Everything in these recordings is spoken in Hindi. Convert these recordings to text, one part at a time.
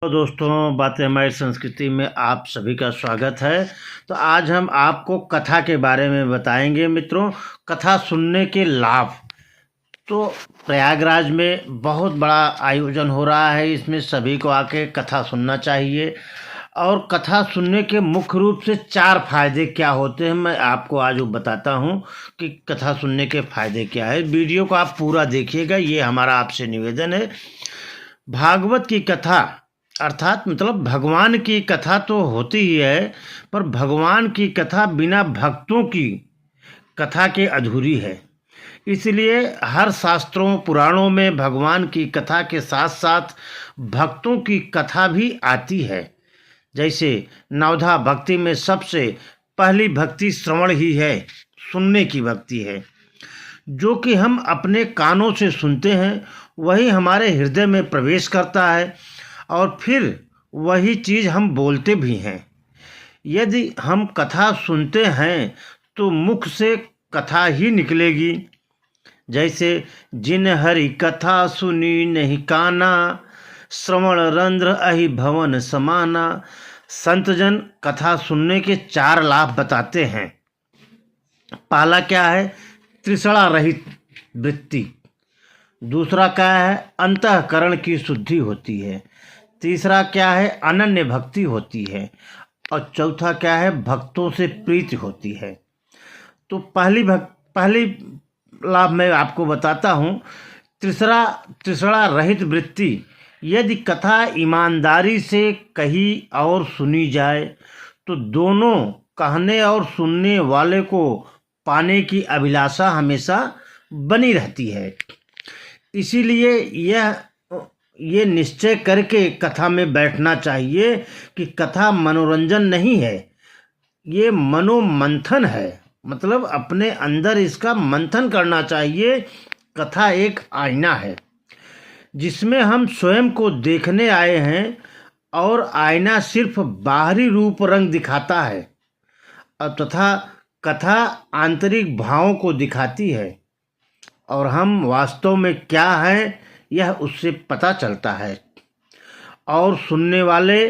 तो दोस्तों, बातें हमारी संस्कृति में आप सभी का स्वागत है। तो आज हम आपको कथा के बारे में बताएंगे मित्रों। कथा सुनने के लाभ। तो प्रयागराज में बहुत बड़ा आयोजन हो रहा है, इसमें सभी को आके कथा सुनना चाहिए। और कथा सुनने के मुख्य रूप से 4 फायदे क्या होते हैं, मैं आपको आज वो बताता हूँ कि कथा सुनने के फायदे क्या है। वीडियो को आप पूरा देखिएगा, ये हमारा आपसे निवेदन है। भागवत की कथा अर्थात मतलब भगवान की कथा तो होती ही है, पर भगवान की कथा बिना भक्तों की कथा के अधूरी है। इसलिए हर शास्त्रों पुराणों में भगवान की कथा के साथ साथ भक्तों की कथा भी आती है। जैसे नवधा भक्ति में सबसे पहली भक्ति श्रवण ही है, सुनने की भक्ति है। जो कि हम अपने कानों से सुनते हैं वही हमारे हृदय में प्रवेश करता है और फिर वही चीज़ हम बोलते भी हैं। यदि हम कथा सुनते हैं तो मुख से कथा ही निकलेगी। जैसे जिन हरि कथा सुनी नहीं काना, श्रवण रंध्र अहि भवन समाना। संतजन कथा सुनने के 4 लाभ बताते हैं। पहला क्या है? तृष्णा रहित वृत्ति। दूसरा क्या है? अंतःकरण की शुद्धि होती है। तीसरा क्या है? अनन्य भक्ति होती है। और चौथा क्या है? भक्तों से प्रीति होती है। तो पहली लाभ मैं आपको बताता हूँ। तृष्णा रहित वृत्ति। यदि कथा ईमानदारी से कही और सुनी जाए तो दोनों कहने और सुनने वाले को पाने की अभिलाषा हमेशा बनी रहती है। इसीलिए ये निश्चय करके कथा में बैठना चाहिए कि कथा मनोरंजन नहीं है, ये मनोमंथन है। मतलब अपने अंदर इसका मंथन करना चाहिए। कथा एक आईना है जिसमें हम स्वयं को देखने आए हैं और आईना सिर्फ बाहरी रूप रंग दिखाता है तथा कथा आंतरिक भावों को दिखाती है और हम वास्तव में क्या हैं यह उससे पता चलता है। और सुनने वाले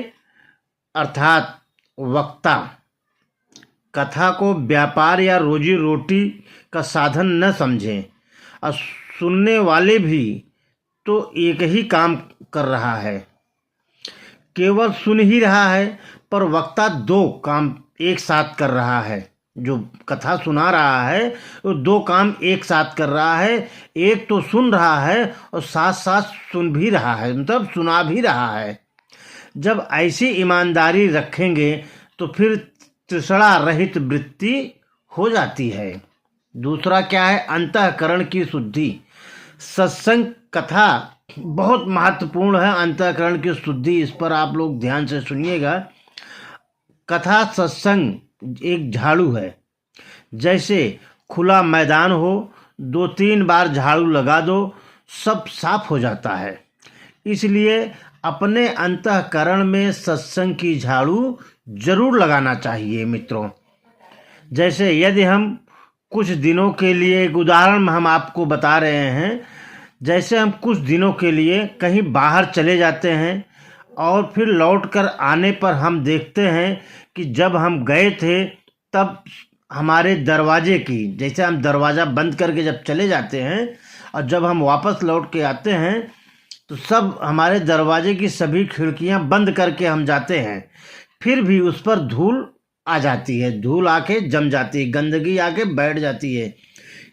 अर्थात वक्ता कथा को व्यापार या रोजी रोटी का साधन न समझें। और सुनने वाले भी तो एक ही काम कर रहा है, केवल सुन ही रहा है, पर वक्ता 2 काम एक साथ कर रहा है। जो कथा सुना रहा है वो 2 काम एक साथ कर रहा है। एक तो सुन रहा है और साथ साथ सुन भी रहा है, मतलब सुना भी रहा है। जब ऐसी ईमानदारी रखेंगे तो फिर तृष्णा रहित वृत्ति हो जाती है। दूसरा क्या है? अंतःकरण की शुद्धि। सत्संग कथा बहुत महत्वपूर्ण है। अंतःकरण की शुद्धि, इस पर आप लोग ध्यान से सुनिएगा। कथा सत्संग एक झाड़ू है। जैसे खुला मैदान हो, 2-3 बार झाड़ू लगा दो, सब साफ हो जाता है। इसलिए अपने अंतःकरण में सत्संग की झाड़ू जरूर लगाना चाहिए मित्रों। जैसे यदि हम कुछ दिनों के लिए, एक उदाहरण हम आपको बता रहे हैं, जैसे हम कुछ दिनों के लिए कहीं बाहर चले जाते हैं और फिर लौटकर आने पर हम देखते हैं कि जब हम गए थे तब हमारे दरवाजे की, जैसे हम दरवाज़ा बंद करके जब चले जाते हैं और जब हम वापस लौट के आते हैं तो सब हमारे दरवाजे की सभी खिड़कियां बंद करके हम जाते हैं, फिर भी उस पर धूल आ जाती है, धूल आके जम जाती है, गंदगी आके बैठ जाती है।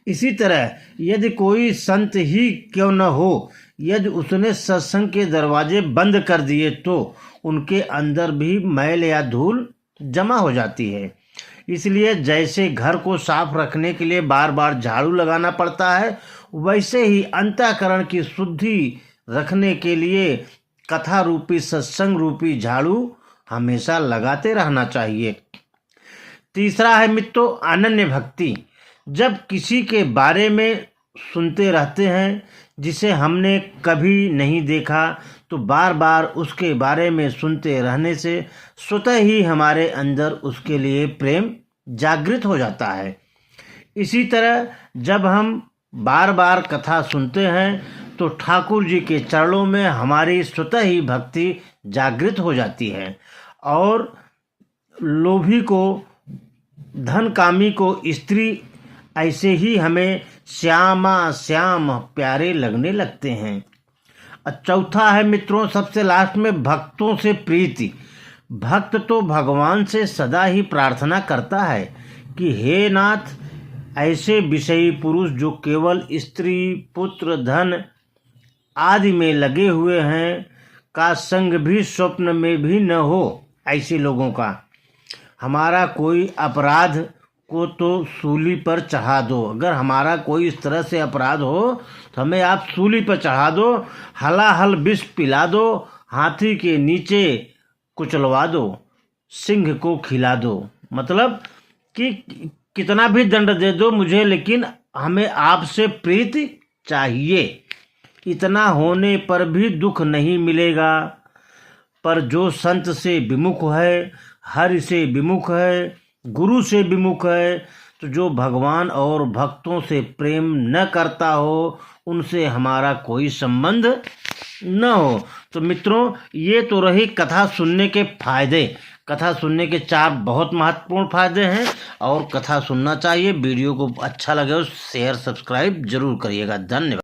इसी तरह यदि कोई संत ही क्यों न हो, यदि उसने सत्संग के दरवाजे बंद कर दिए तो उनके अंदर भी मैल या धूल जमा हो जाती है। इसलिए जैसे घर को साफ रखने के लिए बार बार झाड़ू लगाना पड़ता है, वैसे ही अंतःकरण की शुद्धि रखने के लिए कथा रूपी सत्संग रूपी झाड़ू हमेशा लगाते रहना चाहिए। तीसरा है मित्रों अनन्य भक्ति। जब किसी के बारे में सुनते रहते हैं जिसे हमने कभी नहीं देखा तो बार बार उसके बारे में सुनते रहने से स्वतः ही हमारे अंदर उसके लिए प्रेम जागृत हो जाता है। इसी तरह जब हम बार बार कथा सुनते हैं तो ठाकुर जी के चरणों में हमारी स्वतः ही भक्ति जागृत हो जाती है और लोभी को, धन कामी को स्त्री ऐसे ही हमें श्यामा श्याम प्यारे लगने लगते हैं। चौथा है मित्रों, सबसे लास्ट में, भक्तों से प्रीति। भक्त तो भगवान से सदा ही प्रार्थना करता है कि हे नाथ, ऐसे विषयी पुरुष जो केवल स्त्री पुत्र धन आदि में लगे हुए हैं का संग भी स्वप्न में भी न हो। ऐसे लोगों का हमारा कोई अपराध को तो सूली पर चढ़ा दो। अगर हमारा कोई इस तरह से अपराध हो तो हमें आप सूली पर चढ़ा दो, हलाहल विष पिला दो, हाथी के नीचे कुचलवा दो, सिंह को खिला दो। मतलब कि कितना भी दंड दे दो मुझे, लेकिन हमें आपसे प्रीति चाहिए। इतना होने पर भी दुख नहीं मिलेगा। पर जो संत से विमुख है, हरि से विमुख है, गुरु से विमुख है, तो जो भगवान और भक्तों से प्रेम न करता हो, उनसे हमारा कोई संबंध न हो। तो मित्रों, ये तो रही कथा सुनने के फायदे। कथा सुनने के 4 बहुत महत्वपूर्ण फायदे हैं और कथा सुनना चाहिए। वीडियो को अच्छा लगे तो शेयर सब्सक्राइब जरूर करिएगा। धन्यवाद।